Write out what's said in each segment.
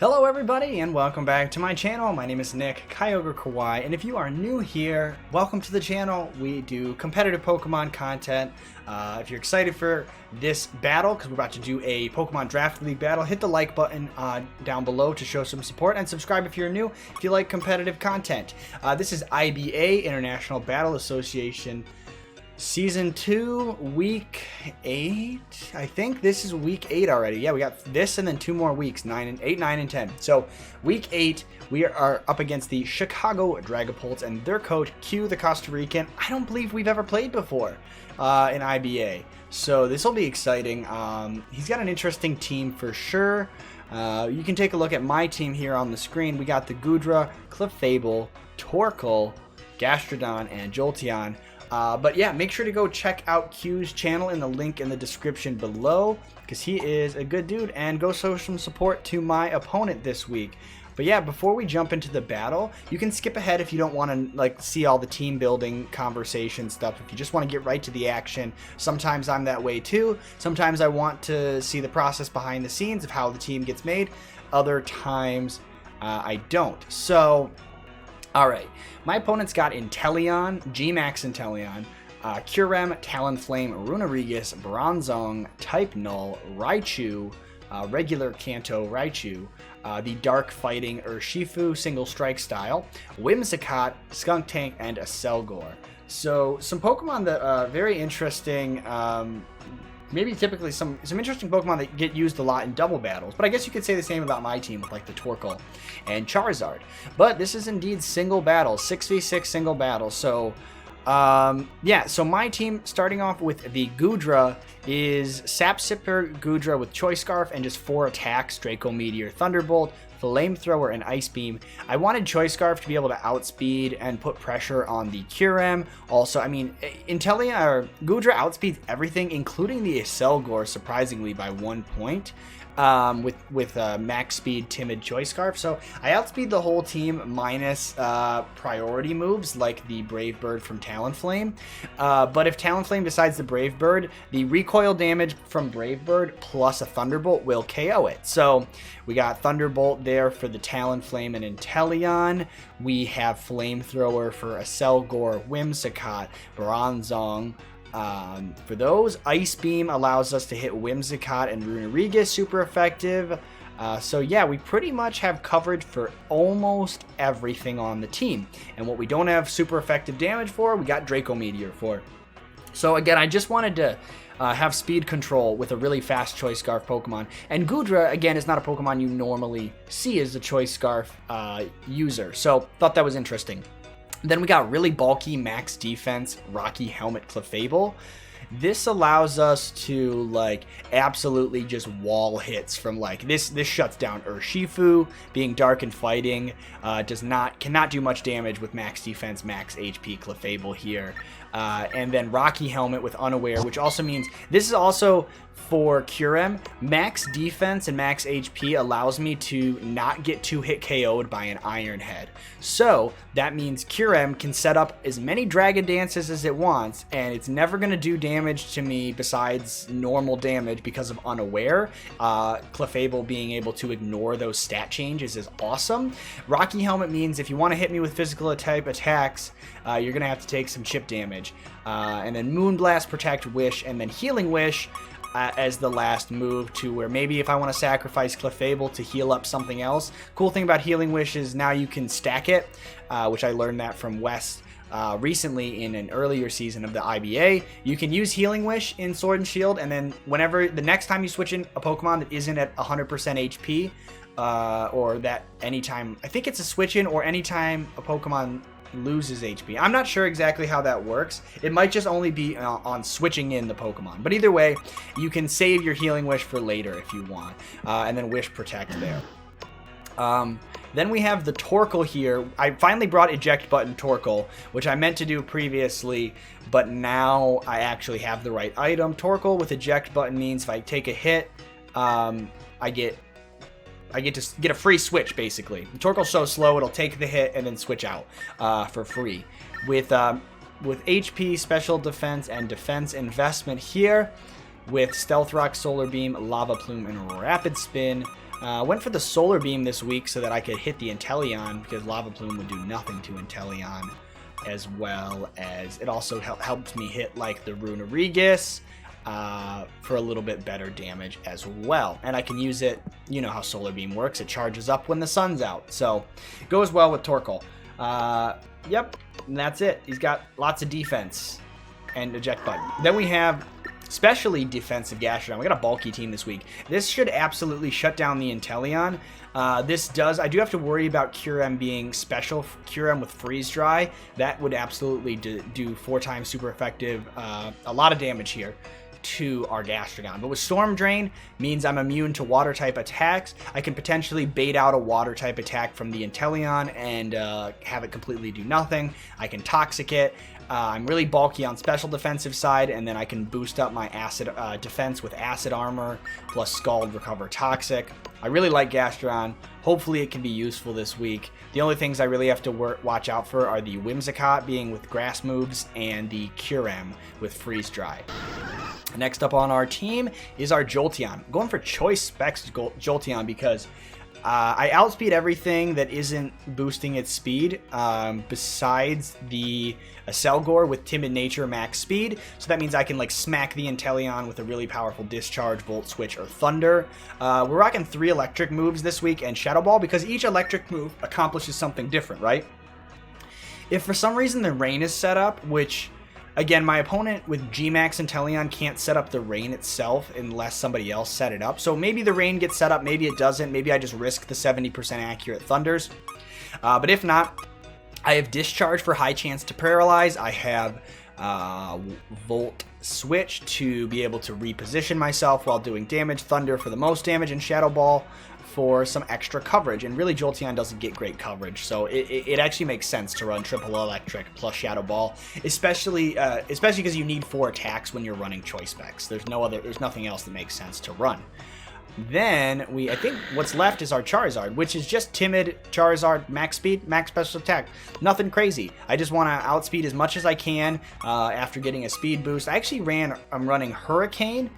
Hello everybody and welcome back to my channel. My name is Nick, KyogreKauai, and if you are new here, welcome to the channel. We do competitive Pokemon content. If you're excited for this battle, because we're about to do a Pokemon Draft League battle, hit the like button down below to show some support, and subscribe if you're new if you like competitive content. This is IBA, International Battle Association, Season 2, Week 8, I think this is Week 8 already. Yeah, we got this and then 2 more weeks, 8, 9, and 10. So, Week 8, we are up against the Chicago Dragapults and their coach, QtheCostaRican. I don't believe we've ever played before in IBA. So, this will be exciting. He's got an interesting team for sure. You can take a look at my team here on the screen. We got the Goodra, Clefable, Torkoal, Gastrodon, and Jolteon. But yeah, make sure to go check out Q's channel in the link in the description below, because he is a good dude, and go show some support to my opponent this week. But yeah, before we jump into the battle, you can skip ahead if you don't want to like see all the team building conversation stuff. If you just want to get right to the action, sometimes I'm that way too. Sometimes I want to see the process behind the scenes of how the team gets made. Other times I don't. So alright, my opponent's got Inteleon, Gmax Inteleon, Kyurem, Talonflame, Runerigus, Bronzong, Type Null, Raichu, regular Kanto Raichu, the Dark Fighting Urshifu, Single Strike Style, Whimsicott, Skuntank, and a Selgor. So, some Pokemon that very interesting. Maybe typically some interesting Pokemon that get used a lot in double battles, but I guess you could say the same about my team with like the Torkoal and Charizard. But this is indeed single battle, 6v6 single battle. So yeah, so my team starting off with the Goodra is Sap Sipper Goodra with Choice Scarf and just 4 attacks: Draco Meteor, Thunderbolt, Flamethrower, and Ice Beam. I wanted Choice Scarf to be able to outspeed and put pressure on the Kyurem. Also, I mean, Inteleon or Goodra outspeeds everything, including the Selgor, surprisingly by 1 point. With max speed, timid Choice Scarf. So I outspeed the whole team minus priority moves like the Brave Bird from Talonflame. But if Talonflame decides to Brave Bird, the recoil damage from Brave Bird plus a Thunderbolt will KO it. So we got Thunderbolt there for the Talonflame and Inteleon. We have Flamethrower for a Selgor, Whimsicott, Bronzong. For those, Ice Beam allows us to hit Whimsicott and Runerigus, super effective. So yeah, we pretty much have coverage for almost everything on the team. And what we don't have super effective damage for, we got Draco Meteor for. So again, I just wanted to have speed control with a really fast Choice Scarf Pokemon. And Goodra, again, is not a Pokemon you normally see as a Choice Scarf user. So thought that was interesting. Then we got really bulky max defense Rocky Helmet Clefable. This allows us to like absolutely just wall hits from like this shuts down Urshifu. Being dark and fighting cannot do much damage with max defense, max HP Clefable here. And then Rocky Helmet with Unaware, which also means this is also for Kyurem. Max defense and max HP allows me to not get 2-hit KO'd by an Iron Head. So that means Kyurem can set up as many Dragon Dances as it wants, and it's never going to do damage to me besides normal damage because of Unaware. Clefable being able to ignore those stat changes is awesome. Rocky Helmet means if you want to hit me with physical type attacks, you're going to have to take some chip damage. And then Moonblast, Protect, Wish, and then Healing Wish as the last move, to where maybe if I want to sacrifice Clefable to heal up something else. Cool thing about Healing Wish is now you can stack it, which I learned that from Wes recently in an earlier season of the IBA. You can use Healing Wish in Sword and Shield, and then whenever the next time you switch in a Pokemon that isn't at 100% HP, or that anytime, I think it's a switch in or anytime a Pokemon loses HP. I'm not sure exactly how that works. It might just only be on switching in the Pokemon. But either way, you can save your Healing Wish for later if you want. And then Wish Protect there. Then we have the Torkoal here. I finally brought Eject Button Torkoal, which I meant to do previously, but now I actually have the right item. Torkoal with Eject Button means if I take a hit, I get to get a free switch, basically. Torkoal's so slow, it'll take the hit and then switch out for free. With HP, Special Defense, and Defense Investment here, with Stealth Rock, Solar Beam, Lava Plume, and Rapid Spin, Went for the Solar Beam this week so that I could hit the Inteleon, because Lava Plume would do nothing to Inteleon, as well as it also helped me hit like the Runerigus for a little bit better damage as well. And I can use it, you know how Solar Beam works, it charges up when the sun's out, so it goes well with Torkoal. Yep, and that's it. He's got lots of defense and eject button. Then we have especially defensive Gastrodon. We got a bulky team this week. This should absolutely shut down the Inteleon. I do have to worry about Kyurem being special. Kyurem with Freeze Dry. That would absolutely do 4 times super effective. A lot of damage here to our Gastrodon. But with Storm Drain means I'm immune to water type attacks. I can potentially bait out a water type attack from the Inteleon and have it completely do nothing. I can Toxic it. I'm really bulky on special defensive side, and then I can boost up my acid defense with Acid Armor plus Scald, Recover, Toxic. I really like Gastrodon. Hopefully it can be useful this week. The only things I really have to watch out for are the Whimsicott being with grass moves and the Kyurem with Freeze Dry. Next up on our team is our Jolteon. I'm going for Choice Specs Jolteon because I outspeed everything that isn't boosting its speed besides the Acelgor with Timid Nature max speed. So that means I can like smack the Inteleon with a really powerful Discharge, Volt Switch, or Thunder. We're rocking 3 electric moves this week and Shadow Ball because each electric move accomplishes something different, right? If for some reason the Rain is set up, which again, my opponent with Gmax Inteleon can't set up the Rain itself unless somebody else set it up. So maybe the Rain gets set up, maybe it doesn't. Maybe I just risk the 70% accurate Thunders. But if not, I have Discharge for high chance to paralyze. I have Volt Switch to be able to reposition myself while doing damage. Thunder for the most damage, and Shadow Ball for some extra coverage. And really, Jolteon doesn't get great coverage, so it actually makes sense to run triple electric plus Shadow Ball, especially because you need 4 attacks when you're running Choice Specs. There's nothing else that makes sense to run. Then I think what's left is our Charizard, which is just Timid Charizard, max speed, max special attack. Nothing crazy. I just want to outspeed as much as I can after getting a speed boost. I'm running Hurricane.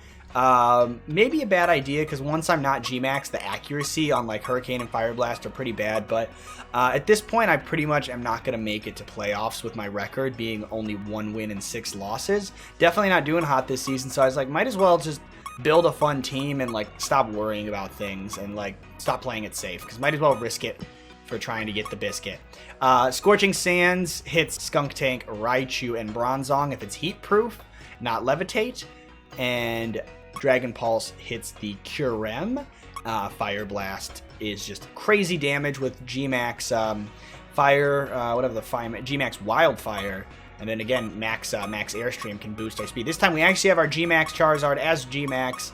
Maybe a bad idea because once I'm not Gmax, the accuracy on like Hurricane and Fire Blast are pretty bad. But at this point, I pretty much am not going to make it to playoffs with my record being only 1 win and 6 losses. Definitely not doing hot this season, so I was like, might as well just build a fun team and like stop worrying about things and like stop playing it safe, because might as well risk it for trying to get the biscuit. Scorching Sands hits Skunk Tank, Raichu, and Bronzong if it's heat proof, not levitate. And Dragon Pulse hits the Kyurem. Fire Blast is just crazy damage with Gmax Gmax Wildfire. And then again, Max Airstream can boost our speed. This time we actually have our Gmax Charizard as Gmax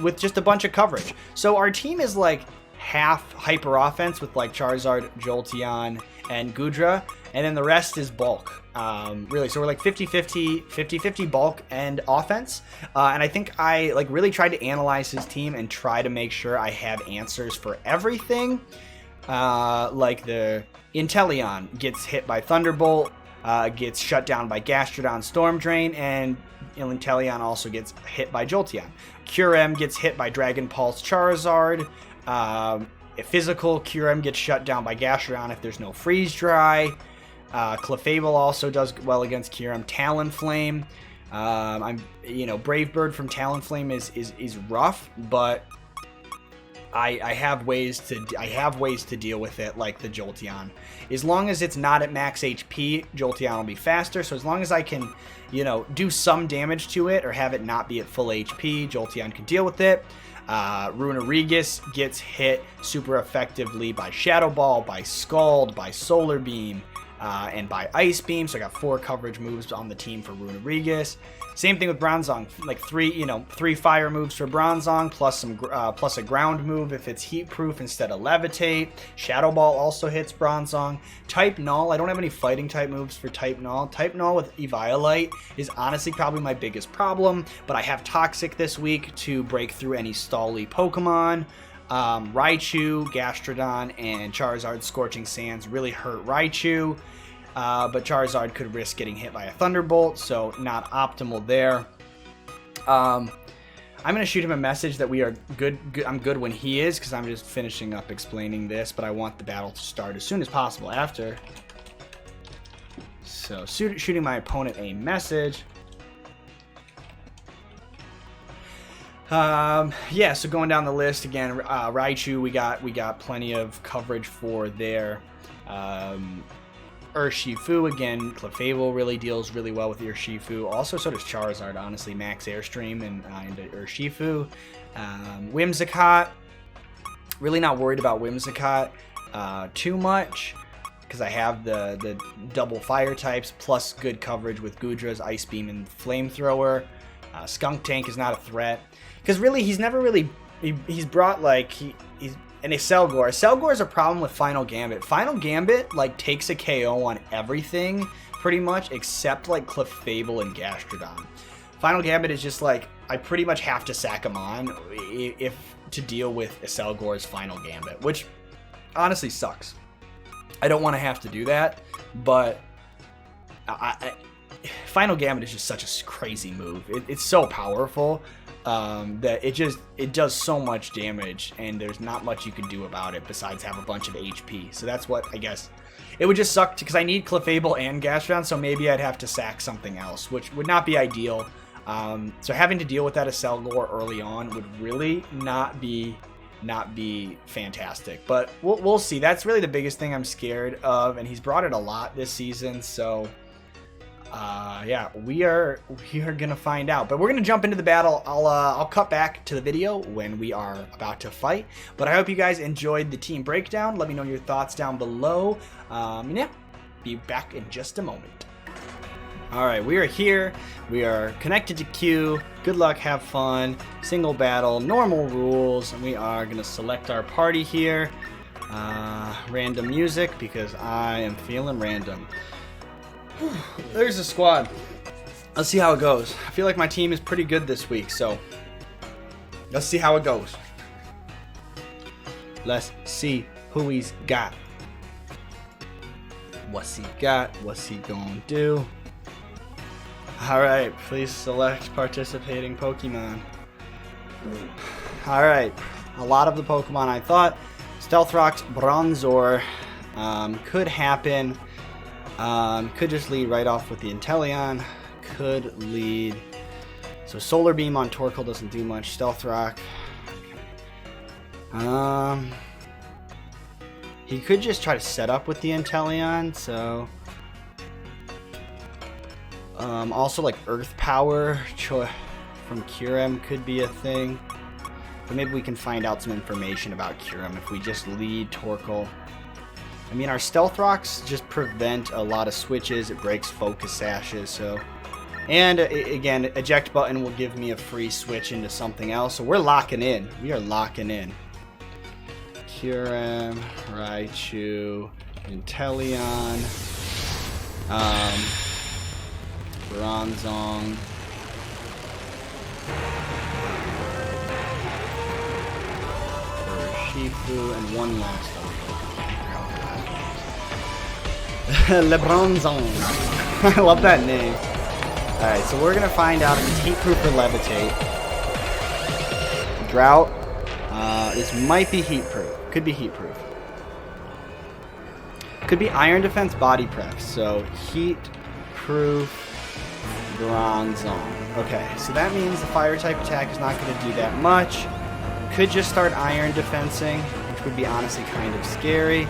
with just a bunch of coverage. So our team is like half hyper offense with like Charizard, Jolteon, and Goodra, and then the rest is bulk. Really, so we're like 50-50 bulk and offense. And I think I like really tried to analyze his team and try to make sure I have answers for everything. Like the Inteleon gets hit by Thunderbolt, gets shut down by Gastrodon Storm Drain, and Inteleon also gets hit by Jolteon. Kyurem gets hit by Dragon Pulse Charizard. Physical, Kyurem gets shut down by Gastrodon if there's no Freeze Dry. Clefable also does well against Kyurem. Talonflame. Brave Bird from Talonflame is rough, but I have ways to deal with it, like the Jolteon. As long as it's not at max HP, Jolteon will be faster. So as long as I can, do some damage to it or have it not be at full HP, Jolteon can deal with it. Runerigus gets hit super effectively by Shadow Ball, by Scald, by Solar Beam, and by Ice Beam. So I got 4 coverage moves on the team for Runerigus. Same thing with Bronzong, like 3 fire moves for Bronzong, plus a ground move if it's heat proof instead of levitate. Shadow Ball also hits Bronzong. Type Null, I don't have any fighting type moves for Type Null. Type Null with Eviolite is honestly probably my biggest problem, but I have Toxic this week to break through any stally Pokemon. Raichu, Gastrodon, and Charizard Scorching Sands really hurt Raichu. But Charizard could risk getting hit by a Thunderbolt, so not optimal there. I'm going to shoot him a message that we are good. I'm good when he is, because I'm just finishing up explaining this, but I want the battle to start as soon as possible after. So shooting my opponent a message. Yeah, so going down the list again, Raichu, we got plenty of coverage for there. Urshifu, again, Clefable really deals really well with Urshifu. Also, so does Charizard, honestly. Max Airstream and into Urshifu. Whimsicott, really not worried about Whimsicott too much, because I have the double fire types, plus good coverage with Gudra's Ice Beam and Flamethrower. Skunk Tank is not a threat, because really, he's never really... He's brought, like... He's and a Selgor. Selgor is a problem with Final Gambit. Final Gambit, like, takes a KO on everything, pretty much, except, like, Clefable and Gastrodon. Final Gambit is just, like, I pretty much have to sack him on to deal with a Selgor's Final Gambit, which honestly sucks. I don't want to have to do that, but Final Gambit is just such a crazy move. It's so powerful. That it does so much damage, and there's not much you can do about it besides have a bunch of HP. So that's what, I guess, it would just suck, because I need Clefable and Gastrodon, so maybe I'd have to sack something else, which would not be ideal. So having to deal with that as Selgor early on would really not be fantastic. But we'll see. That's really the biggest thing I'm scared of, and he's brought it a lot this season, so... yeah, we are gonna find out, but we're gonna jump into the battle. I'll cut back to the video when we are about to fight, but I hope you guys enjoyed the team breakdown. Let me know your thoughts down below. And yeah, be back in just a moment. Alright, we are here. We are connected to Q. Good luck, have fun. Single battle, normal rules, and we are gonna select our party here. Random music, because I am feeling random. There's the squad. Let's see how it goes. I feel like my team is pretty good this week, so let's see how it goes. Let's see who he's got. What's he got? What's he gonna do? Alright, please select participating Pokemon. Alright, a lot of the Pokemon I thought. Stealth Rocks, Bronzor could happen. Could just lead right off with the Inteleon. Could lead. So Solar Beam on Torkoal doesn't do much. Stealth Rock. He could just try to set up with the Inteleon. So also like Earth Power from Kyurem could be a thing. But maybe we can find out some information about Kyurem if we just lead Torkoal. I mean, our Stealth Rocks just prevent a lot of switches. It breaks Focus Sashes, so... And, again, Eject Button will give me a free switch into something else. So we're locking in. We are locking in. Kyurem, Raichu, Inteleon, Bronzong, Urshifu, and one last one. LeBronzong. I love that name. Alright, so we're going to find out if it's Heat Proof or Levitate. Drought. This might be Heat Proof. Could be Heat Proof. Could be Iron Defense, Body Prep. So, Heat Proof, Bronzong. Okay, so that means the Fire type attack is not going to do that much. Could just start Iron Defensing, which would be honestly kind of scary.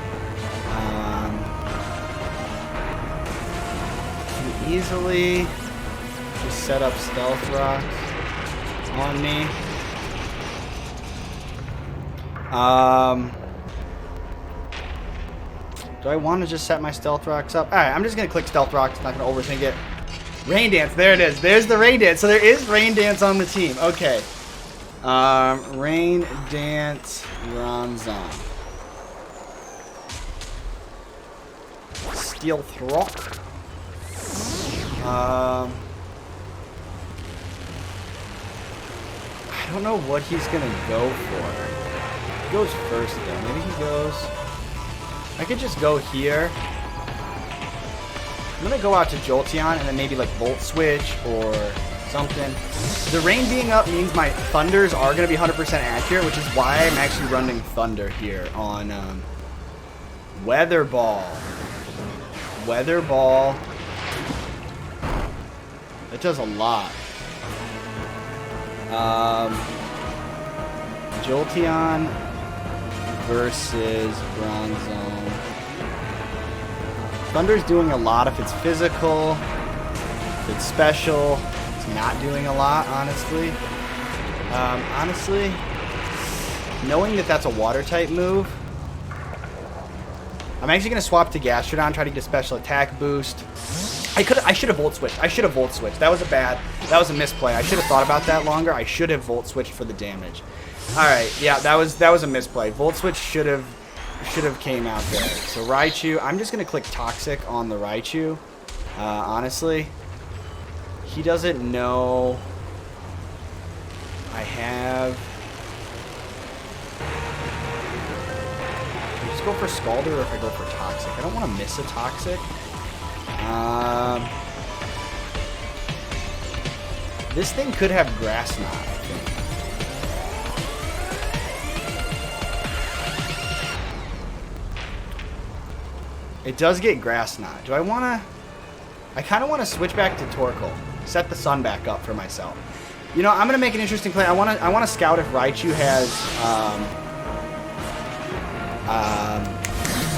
Easily just set up Stealth Rocks on me. Do I want to just set my Stealth Rocks up? Alright, I'm just going to click Stealth Rocks. Not going to overthink it. Rain Dance. There it is. There's the Rain Dance. So there is Rain Dance on the team. Okay. Rain Dance Bronzong. Stealth Rock. I don't know what he's gonna go for. He goes first though. Maybe he goes... I could just go here. I'm gonna go out to Jolteon and then maybe like Volt Switch or something. The rain being up means my thunders are going to be 100% accurate, which is why I'm actually running thunder here on Weather Ball. Weather Ball. It does a lot. Jolteon versus Bronzong. Thunder's doing a lot if it's physical. If it's special, it's not doing a lot, honestly. Honestly, knowing that that's a water type move, I'm actually going to swap to Gastrodon, try to get a special attack boost. I should have Volt Switched. That was a misplay. I should have thought about that longer. I should have Volt Switched for the damage. Alright, yeah, that was a misplay. Volt Switch should have came out there. So Raichu, I'm just going to click Toxic on the Raichu. Honestly, he doesn't know I have... I just go for Scalder or if I go for Toxic? I don't want to miss a Toxic. This thing could have Grass Knot, I think. It does get Grass Knot. Do I want to... I kind of want to switch back to Torkoal. Set the sun back up for myself. You know, I'm going to make an interesting play. I want to scout if Raichu has...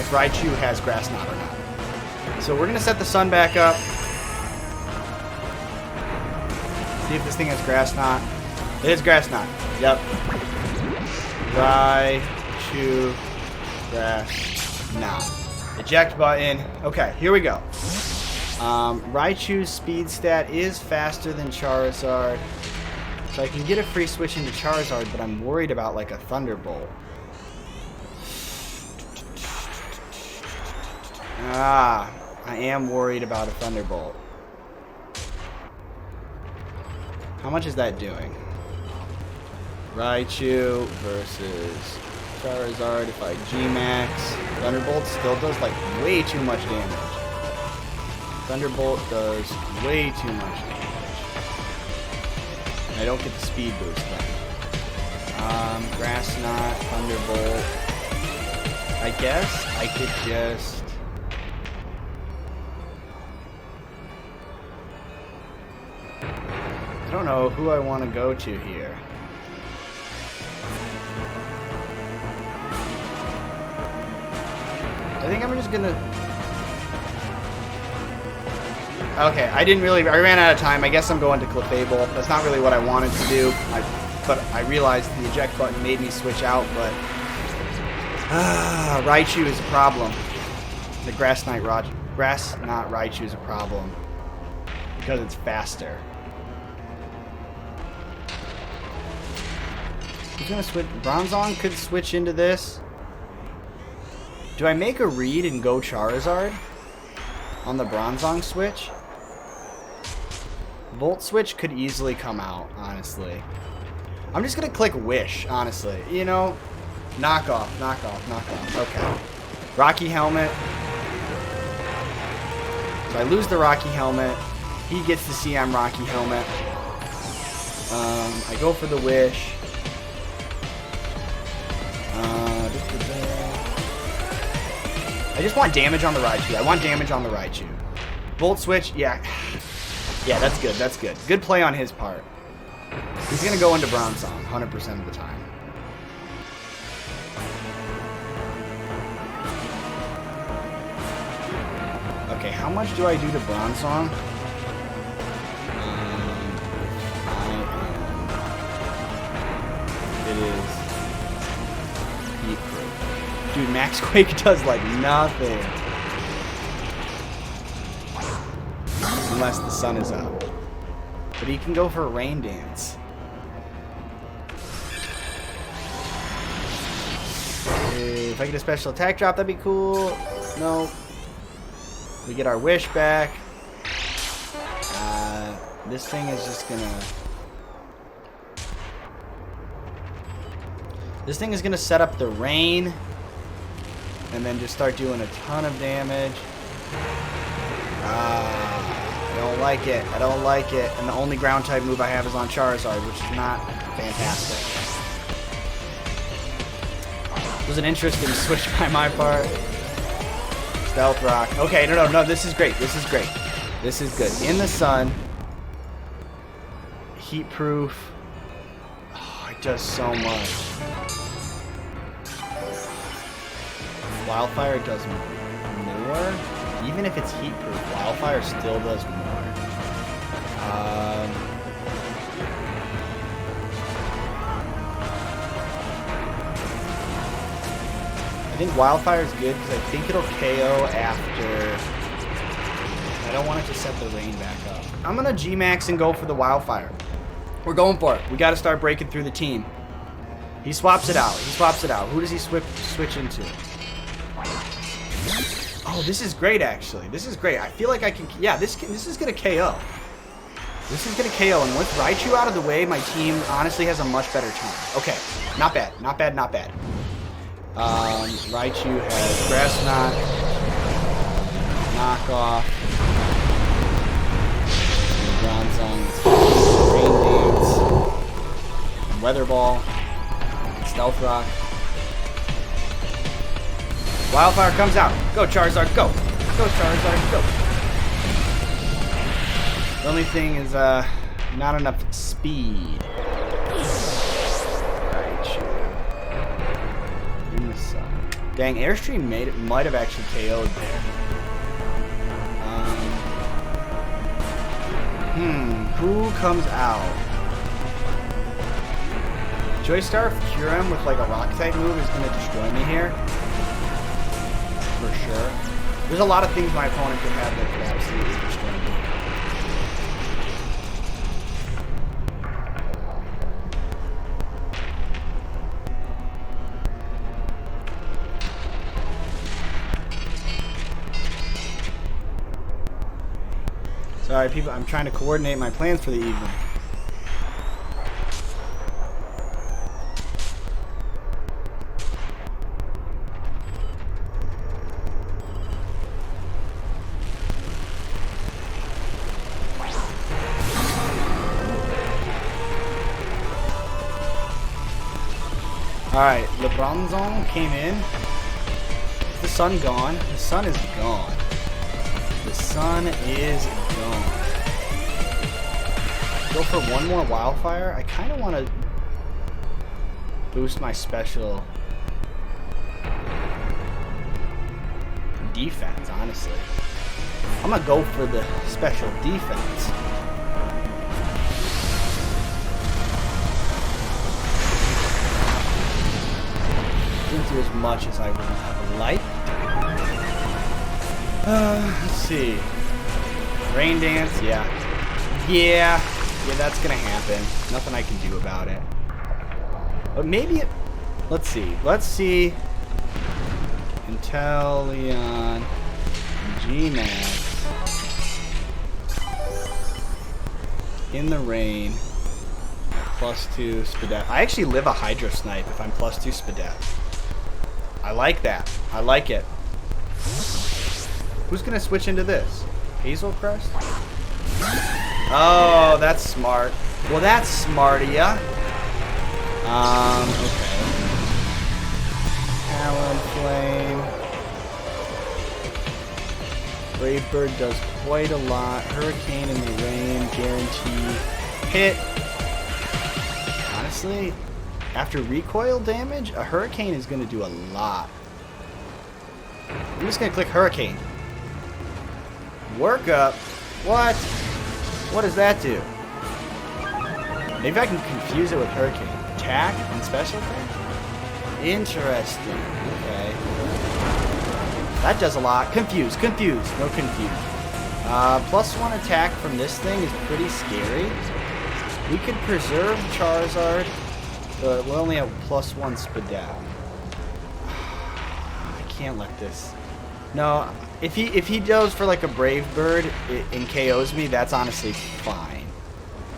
if Raichu has Grass Knot or not. So we're going to set the sun back up. See if this thing has Grass Knot. It is Grass Knot. Yep. Raichu, Grass Knot. Eject button. Okay, here we go. Raichu's speed stat is faster than Charizard. So I can get a free switch into Charizard, but I'm worried about like a Thunderbolt. I am worried about a Thunderbolt. How much is that doing? Raichu versus Charizard. If I Gmax, Thunderbolt still does like way too much damage. Thunderbolt does way too much damage. I don't get the speed boost then. Grass Knot, Thunderbolt. I guess I could just... I don't know who I want to go to here. I think I'm just gonna... Okay, I ran out of time. I guess I'm going to Clefable. That's not really what I wanted to do. But I realized the eject button made me switch out, but... Raichu is a problem. The Grass Knot Raichu is a problem. Because it's faster. He's gonna switch. Bronzong could switch into this. Do I make a read and go Charizard on the Bronzong switch? Volt Switch could easily come out, honestly. I'm just gonna click Wish, honestly. You know, knock off. Okay. Rocky Helmet. So I lose the Rocky Helmet. He gets to see I'm Rocky Helmet. I go for the Wish. I just want damage on the Raichu. Volt Switch, yeah. Yeah, that's good. Good play on his part. He's going to go into Bronzong 100% of the time. Okay, how much do I do to Bronzong? It is... Dude, Max Quake does like nothing. Unless the sun is up. But he can go for a Rain Dance. If I get a special attack drop, that'd be cool. No. We get our Wish back. This thing is just gonna... This thing is gonna set up the rain. And then just start doing a ton of damage. I don't like it. I don't like it. And the only ground type move I have is on Charizard, which is not fantastic. It was an interesting switch by my part. Stealth Rock. Okay, no. This is great. This is great. This is good. In the sun. Heat proof. Oh, it does so much. Wildfire does more. Even if it's heat proof, Wildfire still does more. I think Wildfire is good because I think it'll KO after. I don't want it to set the rain back up. I'm gonna Gmax and go for the Wildfire. We're going for it. We got to start breaking through the team. He swaps it out. He swaps it out. Who does he switch into? Oh, this is great, actually. This is great. I feel like I can... Yeah, this is going to KO. This is going to KO. And with Raichu out of the way, my team honestly has a much better time. Okay. Not bad. Not bad. Not bad. Raichu has Grass Knot. Knockoff. Bronzong. Rain Dance. Weather Ball. Stealth Rock. Wildfire comes out. Go, Charizard, go. Go, Charizard, go. The only thing is, not enough speed. Raichu. In the sun. Dang, Airstream might have actually KO'd there. Who comes out? Joystar Kyurem with like a rock type move is going to destroy me here. For sure. There's a lot of things my opponent could have that could absolutely destroy me. Sorry, people, I'm trying to coordinate my plans for the evening. Alright, LeBronzong came in. Is the sun gone? The sun is gone. The sun is gone. Go for one more Wildfire. I kind of want to boost my special defense, honestly. I'm going to go for the special defense. Didn't do as much as I would have liked. Let's see. Rain Dance, yeah. Yeah, that's gonna happen. Nothing I can do about it. But maybe it... Let's see. Inteleon. Gmax. In the rain. +2 Spadef. I actually live a Hydro Snipe if I'm +2 Spadef. I like that. I like it. Who's gonna switch into this? Hazel Crest? Oh, that's smart. Well, that's smart of ya. Okay. Talonflame. Brave Bird does quite a lot. Hurricane in the rain, guarantee hit. Honestly, after recoil damage, a Hurricane is going to do a lot. I'm just going to click Hurricane. Work up. What? What does that do? Maybe I can confuse it with Hurricane. Attack and special attack? Interesting. Okay. That does a lot. Confuse. No confuse. +1 attack from this thing is pretty scary. We could preserve Charizard, but we'll only have +1 Spadef. I can't let this. No, if he goes for like a Brave Bird and KOs me, that's honestly fine.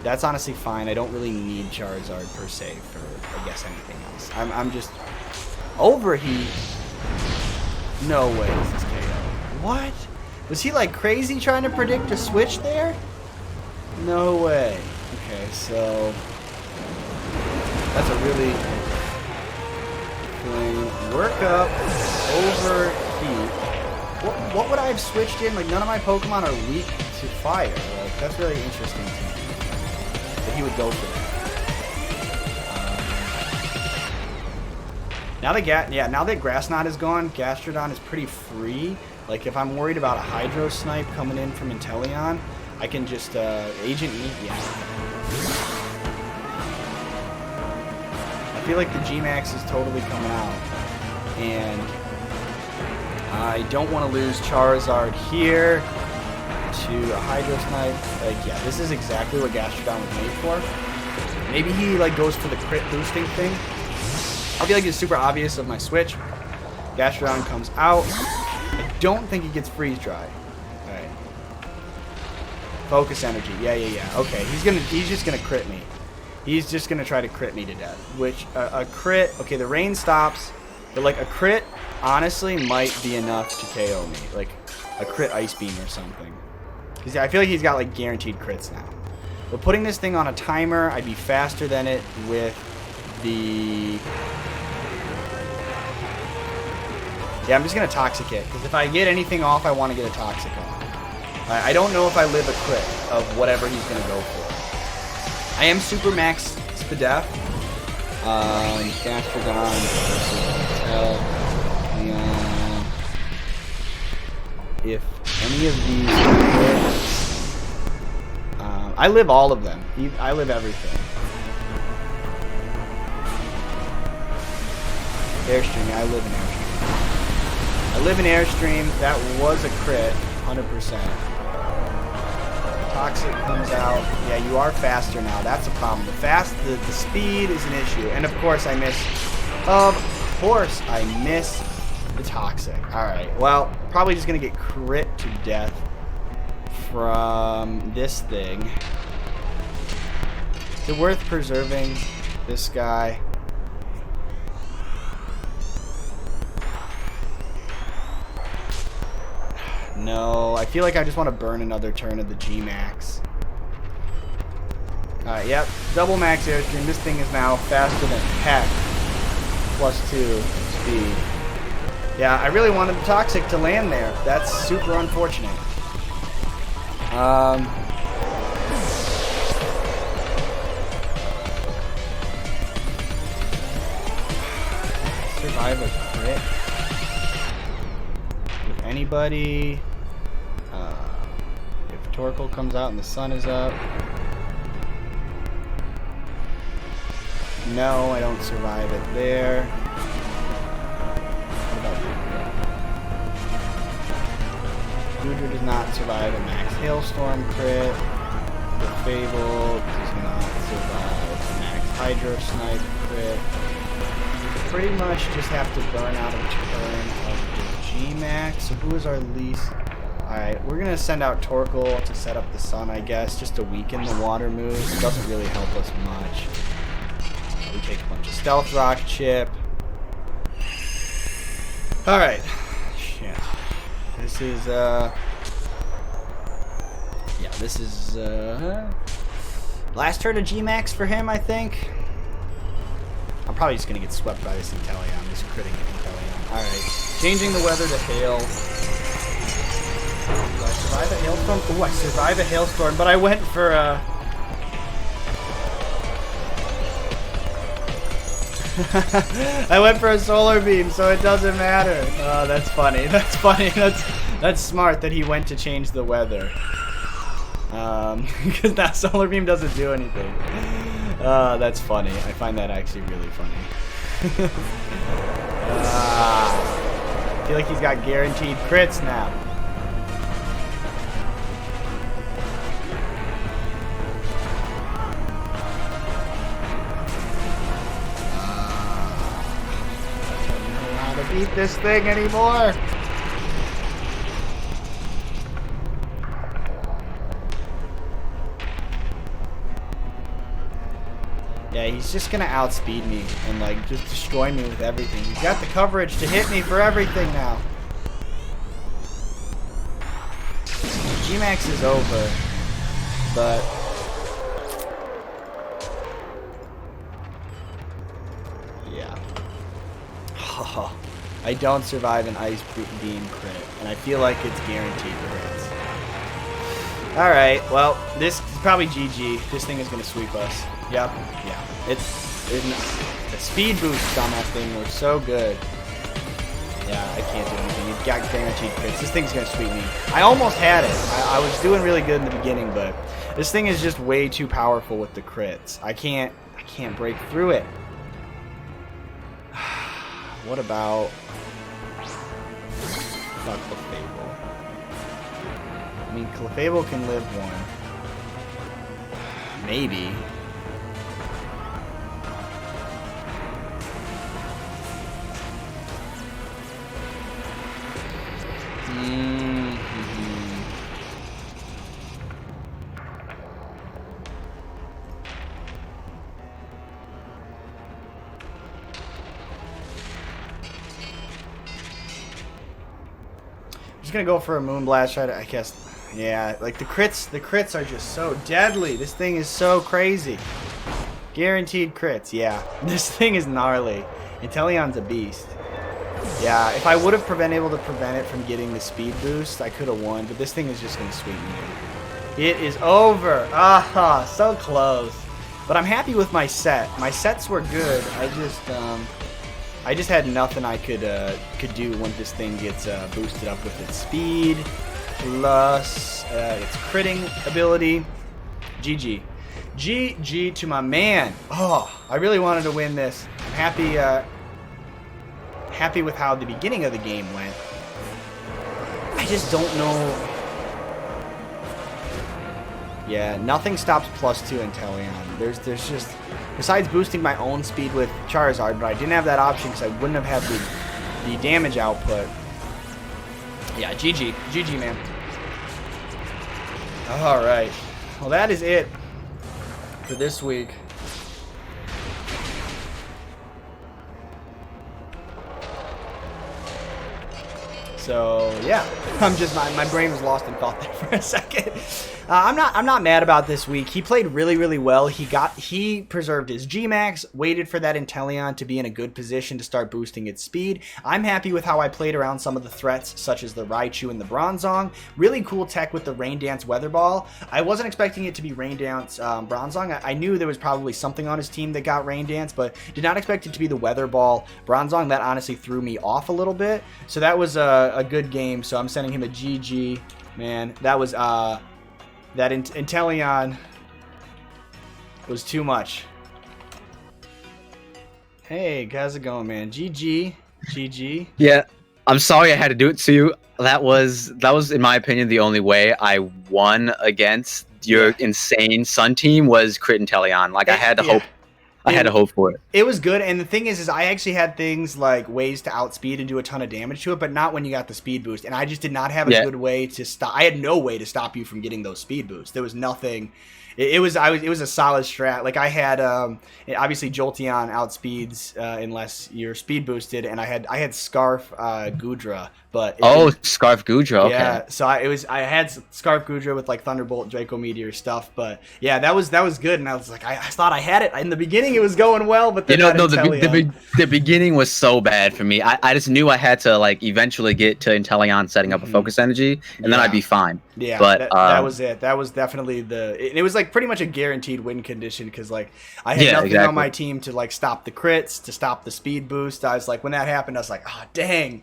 That's honestly fine. I don't really need Charizard per se for, I guess, anything else. I'm just Overheat. No way is this KO. What? Was he like crazy trying to predict a switch there? No way. Okay, so that's a really work up, overheat. What would I have switched in? Like, none of my Pokemon are weak to fire. Like, that's really interesting to me. That he would go for that. Now that Grass Knot is gone, Gastrodon is pretty free. Like, if I'm worried about a Hydro Snipe coming in from Inteleon, I can just Agent E. Yeah. I feel like the Gmax is totally coming out, and I don't want to lose Charizard here to a Hydro Snipe. Like, yeah, this is exactly what Gastrodon was made for. Maybe he like goes for the crit boosting thing. I feel like it's super obvious of my switch. Gastrodon comes out. I don't think he gets freeze dry. All right. Focus energy. Yeah. Okay, he's just gonna crit me. He's just gonna try to crit me to death. Which a crit. Okay, the rain stops, but like a crit, honestly, might be enough to KO me. Like a crit Ice Beam or something. Because I feel like he's got like guaranteed crits now. But putting this thing on a timer, I'd be faster than it with the. Yeah, I'm just gonna Toxic it, because if I get anything off, I want to get a Toxic off. I don't know if I live a crit of whatever he's gonna go for. I am super max Spadef. Gastrodon Inteleon. If any of these hit, I live all of them. I live everything. Airstream, I live in Airstream. I live in Airstream. That was a crit, 100%. Toxic comes out. Yeah, you are faster now. That's a problem. The speed is an issue. And of course I miss the Toxic. Alright, well, probably just gonna get crit to death from this thing. Is it worth preserving this guy? No, I feel like I just want to burn another turn of the Gmax. Alright, yep. Double max Airstream. This thing is now faster than heck. +2 speed. Yeah, I really wanted the Toxic to land there. That's super unfortunate. Survive a crit with anybody. If Torkoal comes out and the sun is up. No, I don't survive it there. What about Goodra? Does not survive a max Hailstorm crit. The Fable does not survive a max Hydro Snipe crit. Pretty much just have to burn out a turn of the Gmax. So who is our least? Alright, we're going to send out Torkoal to set up the sun, I guess, just to weaken the water moves. It doesn't really help us much. We take a bunch of Stealth Rock Chip. Alright. Yeah. This is, yeah, this is, last turn of Gmax for him, I think. I'm probably just going to get swept by this Inteleon, this critting Inteleon. Alright. Changing the weather to hail. Do I survive a hailstorm? Oh, I survive a hailstorm, but I went for I went for a solar beam, so it doesn't matter. Oh, that's funny. That's funny. That's smart that he went to change the weather. Because that solar beam doesn't do anything. That's funny. I find that actually really funny. I feel like he's got guaranteed crits now. Beat this thing anymore. Yeah, he's just gonna outspeed me and like just destroy me with everything. He's got the coverage to hit me for everything now. Gmax is over, but I don't survive an Ice Beam crit, and I feel like it's guaranteed crits. Alright, well, this is probably GG. This thing is going to sweep us. Yep, yeah. The speed boosts on that thing were so good. Yeah, I can't do anything. It got guaranteed crits. This thing's going to sweep me. I almost had it. I was doing really good in the beginning, but this thing is just way too powerful with the crits. I can't break through it. What about... Fuck Clefable. I mean, Clefable can live one. Maybe. Just gonna go for a Moonblast. Try to, I guess, yeah. Like the crits are just so deadly. This thing is so crazy. Guaranteed crits. Yeah, this thing is gnarly. Inteleon's a beast. Yeah, if I would have been able to prevent it from getting the speed boost, I could have won. But this thing is just gonna sweep me. It is over. Ah, so close. But I'm happy with my set. My sets were good. I just had nothing I could do when this thing gets boosted up with its speed, plus its critting ability. GG. GG to my man. Oh, I really wanted to win this. I'm happy with how the beginning of the game went. I just don't know. Yeah, nothing stops +2 Inteleon. There's just, besides boosting my own speed with Charizard, but I didn't have that option because I wouldn't have had the damage output. Yeah, GG. GG, man. Alright. Well, that is it for this week. So yeah, I'm just my brain was lost in thought there for a second. I'm not mad about this week. He played really well. He preserved his Gmax, waited for that Inteleon to be in a good position to start boosting its speed. I'm happy with how I played around some of the threats, such as the Raichu and the Bronzong. Really cool tech with the Rain Dance Weather Ball. I wasn't expecting it to be Rain Dance Bronzong. I knew there was probably something on his team that got Rain Dance, but did not expect it to be the Weather Ball Bronzong. That honestly threw me off a little bit. So that was a good game. So I'm sending him a GG, man. That was that Inteleon was too much. Hey, how's it going, man? GG. GG. Yeah, I'm sorry I had to do it to you. That was, in my opinion, the only way I won against your insane Sun team was crit Inteleon. Like, I had to hope. I had to hope for it. It was good, and the thing is I actually had things like ways to outspeed and do a ton of damage to it, but not when you got the speed boost. And I just did not have a good way to stop. I had no way to stop you from getting those speed boosts. There was nothing. It was a solid strat. Like I had obviously Jolteon outspeeds unless you're speed boosted, and I had Scarf Goodra, but Scarf Goodra. Okay. Yeah, so I had Scarf Goodra with like Thunderbolt, Draco Meteor stuff, but yeah, that was good, and I was like I thought I had it in the beginning. It was going well, but then the beginning was so bad for me. I just knew I had to like eventually get to Inteleon setting up a focus energy, and then I'd be fine. Yeah, but that was it. That was definitely it was like pretty much a guaranteed win condition because like I had nothing on my team to like stop the crits, to stop the speed boost. I was like, when that happened, I was like, oh dang,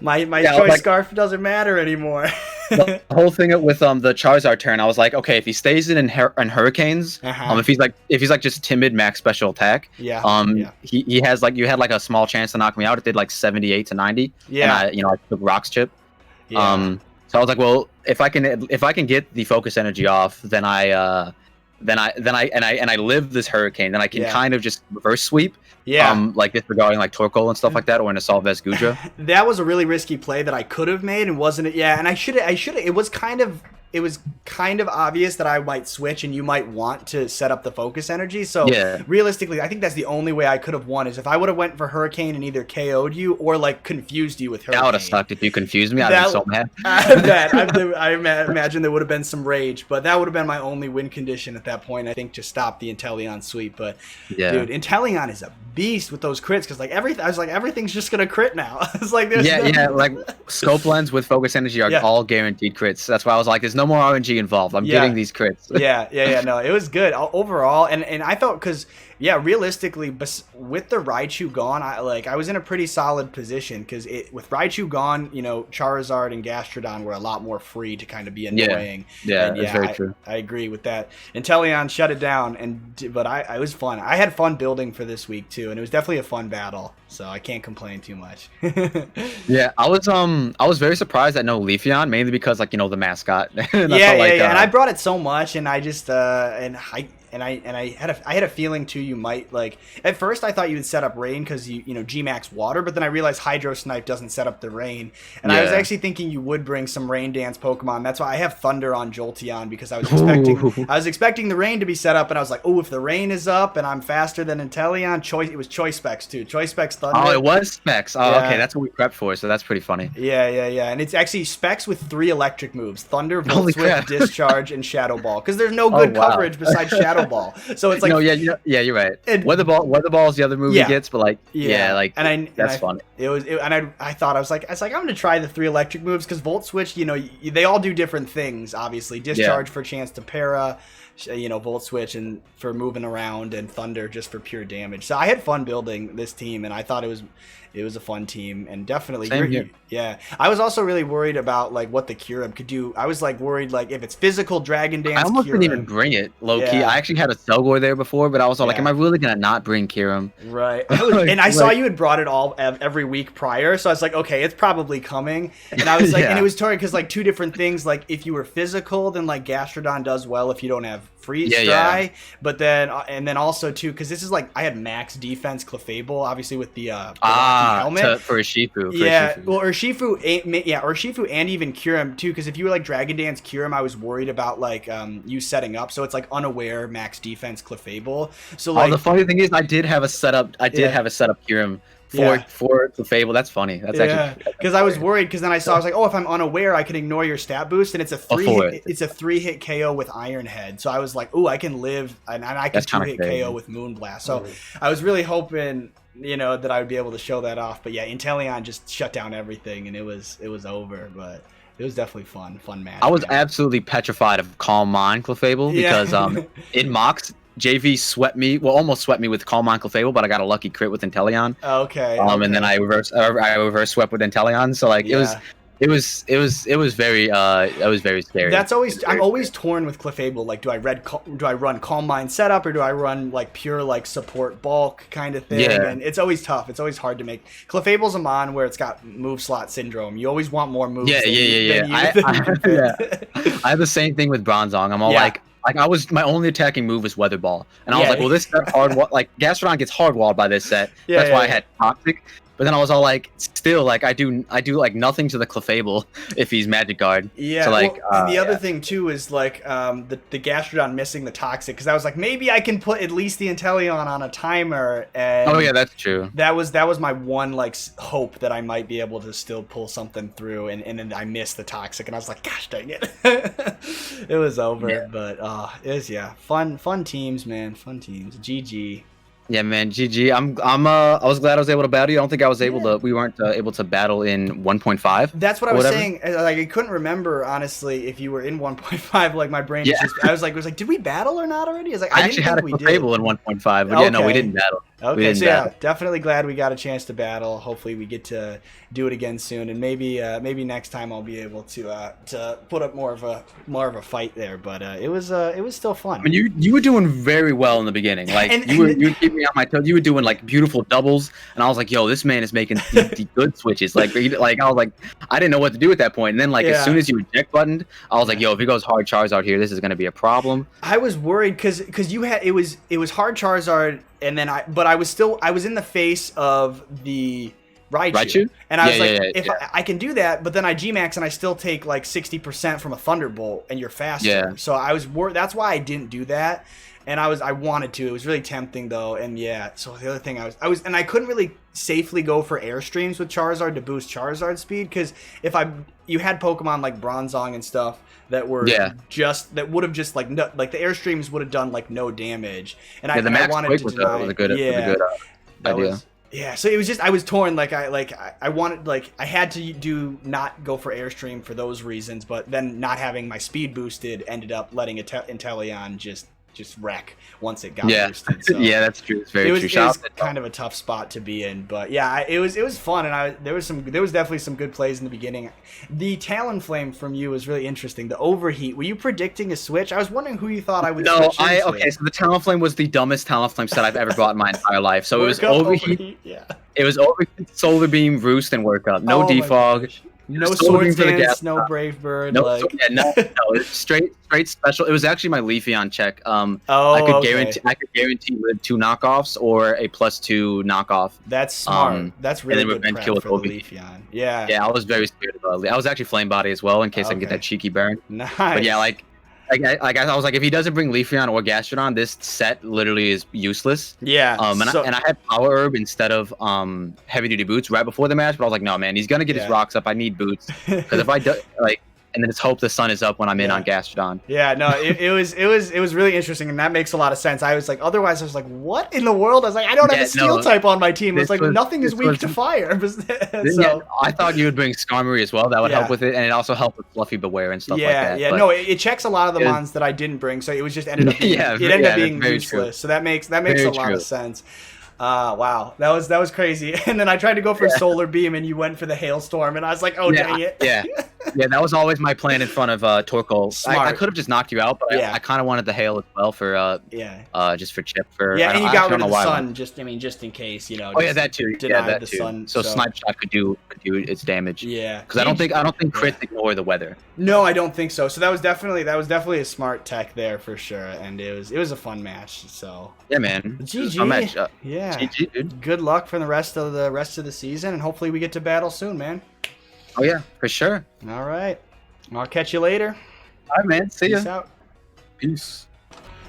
my choice Scarf doesn't matter anymore. The whole thing with the Charizard turn, I was like, okay, if he stays in Hurricanes, if he's like just timid max special attack, he has like, you had like a small chance to knock me out. It did like 78 to 90. Yeah, and I took Rock's Chip. Yeah. So I was like, well, if I can get the focus energy off, then I live this Hurricane, then I can kind of just reverse sweep. Yeah. Like disregarding like Torkoal and stuff like that, or an Assault Vest Goodra. That was a really risky play that I could have made, and wasn't it? Yeah, and I should have. It was kind of it was kind of obvious that I might switch and you might want to set up the focus energy. So realistically, I think that's the only way I could have won is if I would have went for Hurricane and either KO'd you or like confused you with Hurricane. That would have sucked if you confused me. I'd be so mad. I imagine there would have been some rage, but that would have been my only win condition at that point, I think, to stop the Inteleon sweep. But dude, Inteleon is a beast with those crits because like I was like, everything's just gonna crit now. It's like like scope lens with focus energy are all guaranteed crits. That's why I was like, there's no more RNG involved. I'm getting these crits. No, it was good overall, and I felt because realistically, with the Raichu gone, I was in a pretty solid position because with Raichu gone, you know, Charizard and Gastrodon were a lot more free to kind of be annoying. That's very true. I agree with that. Inteleon shut it down, but I was fun. I had fun building for this week too, and it was definitely a fun battle. So I can't complain too much. I was very surprised at no Leafeon, mainly because like, you know, the mascot. And I brought it so much, and I just I had a feeling too you might like at first I thought you would set up rain because you know Gmax water, but then I realized Hydro Snipe doesn't set up the rain, and I was actually thinking you would bring some rain dance Pokemon. That's why I have Thunder on Jolteon because I was expecting the rain to be set up, and I was like, oh, if the rain is up and I'm faster than Inteleon, it was Choice Specs too. Choice Specs Thunder. Oh, it was Specs. Oh, okay, that's what we prepped for, so that's pretty funny. And it's actually Specs with 3 electric moves: Thunder, Volt Swift, Discharge, and Shadow Ball. Because there's no good coverage besides Shadow Ball. So it's like you're right. Weather Ball is the other move he gets, but like that's fun. I thought I was like I'm gonna try the 3 electric moves because Volt Switch, you know, they all do different things. Obviously, Discharge for a chance to para, you know, Volt Switch and for moving around, and Thunder just for pure damage. So I had fun building this team, and I thought it was a fun team, and definitely I was also really worried about like what the Kyurem could do. I was like worried like if it's physical Dragon Dance. I almost didn't even bring it low key. I actually had a Selgor there before, but I was like, am I really gonna not bring Kyurem? Right. And I saw you had brought it all every week prior, so I was like, okay, it's probably coming. And I was like, and it was torrid because like 2 different things. Like if you were physical, then like Gastrodon does well if you don't have freeze dry, but then and then also too because this is like I had max defense Clefable obviously with the helmet for Urshifu. Urshifu and even Kyurem too, because if you were like Dragon Dance Kyurem, I was worried about like you setting up, so it's like unaware max defense Clefable. So like the funny thing is I did have a setup Kyurem for Clefable. That's funny. That's actually because I was worried because then I was like, oh, if I'm unaware, I can ignore your stat boost, and it's a 3-hit KO with Iron Head. So I was like, oh, I can live and I can 2-hit KO with Moonblast. So I was really hoping, you know, that I would be able to show that off. But Inteleon just shut down everything, and it was over. But it was definitely fun match. I was absolutely petrified of Calm Mind Clefable because in mocks JayVee almost swept me with Calm Mind Clefable, but I got a lucky crit with Inteleon. Okay. And then I reverse swept with Inteleon. So like it was very scary. I'm always torn with Clefable. Like, do I run Calm Mind setup, or do I run like pure like support bulk kind of thing? Yeah. And it's always tough. It's always hard to make. Clefable's a mon where it's got move slot syndrome. You always want more moves. I have the same thing with Bronzong. I'm all like my only attacking move was Weather Ball, and I was like, well, this set Gastrodon gets hard walled by this set. That's why I had Toxic. But then I was all like, still, like I do like nothing to the Clefable if he's Magic Guard. Yeah. So like, and the other thing too is like the Gastrodon missing the Toxic, because I was like, maybe I can put at least the Inteleon on a timer. And oh yeah, that's true. That was my one like hope that I might be able to still pull something through, and then I missed the Toxic, and I was like, gosh dang it, it was over. Yeah. But it was fun teams, man, fun teams. GG. Yeah, man, GG. I was glad I was able to battle you. I don't think I was able to. We weren't able to battle in 1.5. That's what I was saying. Like, I couldn't remember honestly if you were in 1.5. Like, my brain was like, did we battle or not already? I was like, I actually had a Clefable in 1.5, but no, we didn't battle. Okay, so definitely glad we got a chance to battle. Hopefully, we get to do it again soon, and maybe next time I'll be able to put up more of a fight there. But it was still fun. I mean, you were doing very well in the beginning. Like you were keeping me on my toes. You were doing like beautiful doubles, and I was like, yo, this man is making the good switches. Like I was like, I didn't know what to do at that point. And then as soon as you eject buttoned, I was like, yo, if he goes hard Charizard here, this is gonna be a problem. I was worried because you had it was hard Charizard. And then I was in the face of the Raichu. And I was like, I can do that, but then I Gmax and I still take like 60% from a Thunderbolt, and you're faster. Yeah. So I was that's why I didn't do that. And I wanted to. It was really tempting though. And yeah, so the other thing and I couldn't really safely go for Airstreams with Charizard to boost Charizard speed, because if you had Pokemon like Bronzong and stuff that were that would have just like the Airstreams would have done like no damage. And I wanted to deny. Was a good idea. Yeah, so it was just I was torn. Like I wanted, like I had to not go for Airstream for those reasons, but then not having my speed boosted ended up letting Inteleon just wreck once it got boosted. So yeah, that's true. It's very true. It was kind of a tough spot to be in, but yeah, it was fun, and there was definitely some good plays in the beginning. The Talonflame from you was really interesting. The overheat. Were you predicting a switch? I was wondering who you thought I would switch into. Okay, so the Talonflame was the dumbest Talonflame set I've ever bought in my entire life. So it was overheat. Yeah. It was overheat, Solar Beam, Roost, and Work Up. No defog. No Swords Dance, no Brave Bird. No, straight special. It was actually my Leafeon check. I could guarantee with 2 knockoffs or a +2 knockoff. That's smart. That's really good prep for the Leafeon. Yeah. Yeah, I was very scared about it. I was actually Flame Body as well in case I can get that cheeky burn. Nice. But yeah, I was like, if he doesn't bring Leafeon or Gastrodon, this set literally is useless. Yeah. And I had Power Herb instead of Heavy Duty Boots right before the match, but I was like, no, man, he's gonna get his rocks up. I need boots, because if I do, and then just hope the sun is up when I'm in on Gastrodon. Yeah, no, it was really interesting, and that makes a lot of sense. I was like, otherwise, I was like, what in the world? I was like, I don't have a Steel type on my team. It's like nothing is weak to fire. So I thought you would bring Skarmory as well. That would help with it, and it also helped with Fluffy Beware and stuff like that. Yeah, no, it checks a lot of the mons that I didn't bring, so it was just ended up being useless. True. So that makes a lot of sense. Wow, that was crazy. And then I tried to go for Solar Beam, and you went for the Hailstorm, and I was like, oh, dang it. Yeah, that was always my plan in front of Torkoal. I could have just knocked you out, but I kind of wanted the Hail as well for just for Chip. And you got rid of the Sun, just in case, you know. Oh yeah, that too. Yeah, that too. Sun, so Snipe Shot could do its damage. Yeah, because I don't think crits ignore the weather. No, I don't think so. So that was definitely a smart tech there for sure, and it was a fun match. So yeah, man. GG. GG, dude. Good luck for the rest of the season, and hopefully we get to battle soon, man. Oh yeah, for sure. All right, I'll catch you later. All right, man. See ya. Peace out. Peace.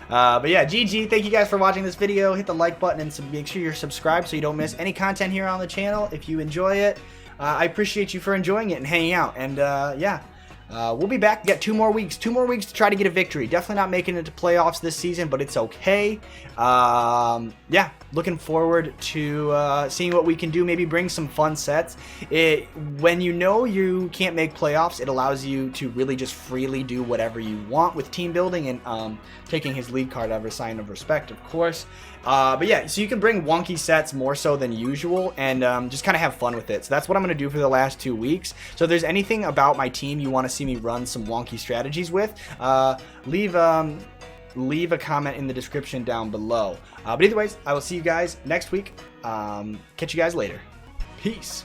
But yeah, GG. Thank you guys for watching this video. Hit the like button and make sure you're subscribed so you don't miss any content here on the channel. If you enjoy it, I appreciate you for enjoying it and hanging out. And we'll be back. We got 2 more weeks. 2 more weeks to try to get a victory. Definitely not making it to playoffs this season, but it's okay. Yeah, looking forward to seeing what we can do. Maybe bring some fun sets. When you know you can't make playoffs, it allows you to really just freely do whatever you want with team building and taking his lead card out of a sign of respect, of course. But yeah, so you can bring wonky sets more so than usual and just kind of have fun with it. So that's what I'm going to do for the last 2 weeks. So if there's anything about my team you want to see me run some wonky strategies with, leave a comment in the description down below. But either ways, I will see you guys next week. Catch you guys later. Peace.